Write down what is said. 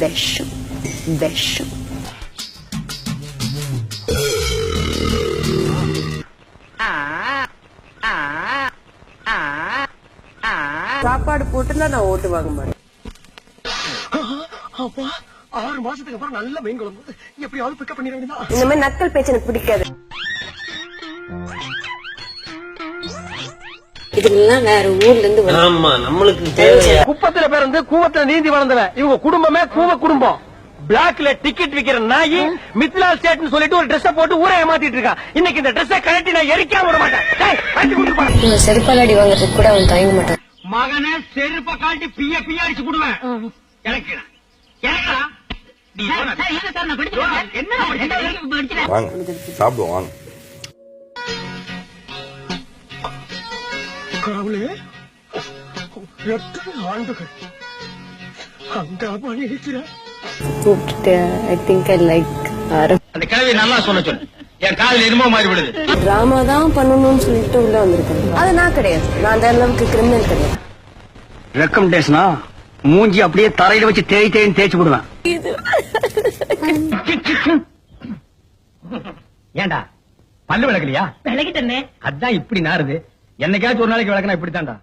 விஷம் விஷம். சாப்பாடு போட்டுனா நான் ஓட்டு வாங்க மாட்டேன். அப்பா 6 மாசத்துக்கு அப்புறம் நல்ல மீன் குழம்பு எப்படியாவது பிக்கப் பண்ணிட வேண்டியதா. இந்த மாதிரி நக்கல் பேச்சு எனக்கு பிடிக்காது. இதெல்லாம் வேற ஊர்ல இருந்து ஆமா நம்மளுக்கு தேவையா. குப்பத்துல பிறந்து கூவத்துல நீந்தி வளர்ந்தவ இவங்க குடும்பமே கூவ குடும்பம். பிளாக்ல டிக்கெட் விக்கிற நாயி மித்லா ஸ்டேட்னு சொல்லிட்டு ஒரு ட்ரெஸ் போட்டு ஊரை ஏமாத்திட்டு இருக்கான். இன்னைக்கு இந்த ட்ரெஸ்ஸை கழட்டி நான் எரிக்காம விட மாட்டேன். செருப்பாலடி வாங்குறதுக்கு கூட அவன் தயங்க மாட்டான். மகனை செருப்ப காட்டி பிய அடிச்சு விடுவேன். வாங்க சாப்பிடுவோம் வாங்க. கடவுளே எத்தனை ஆண்டுகள் அந்த பணி இருக்கிறேன். கூப்பிட்டு ஐ திங்க் ஐ லைக் அந்த கிழவி நல்லா சொல்ல சொல்லு. என் காதுல என்னமோ மாறி விடுது. டிராமா தான் பண்ணணும்னு சொல்லிட்டு உள்ள வந்திருக்கேன். அது நான் கிடையாது. நான் அந்த அளவுக்கு கிரிமினல் கிடையாது. ரெக்கமெண்டேஷனா மூஞ்சி அப்படியே தரையில வச்சு தேய்ச்சி விடுவேன். ஏண்டா பல்லு விளக்கலையா? விளக்கிட்டே. அதான் இப்படி நாருது. என்னைக்காச்சும் ஒரு நாளைக்கு விளக்கனா இப்படித்தான்டா.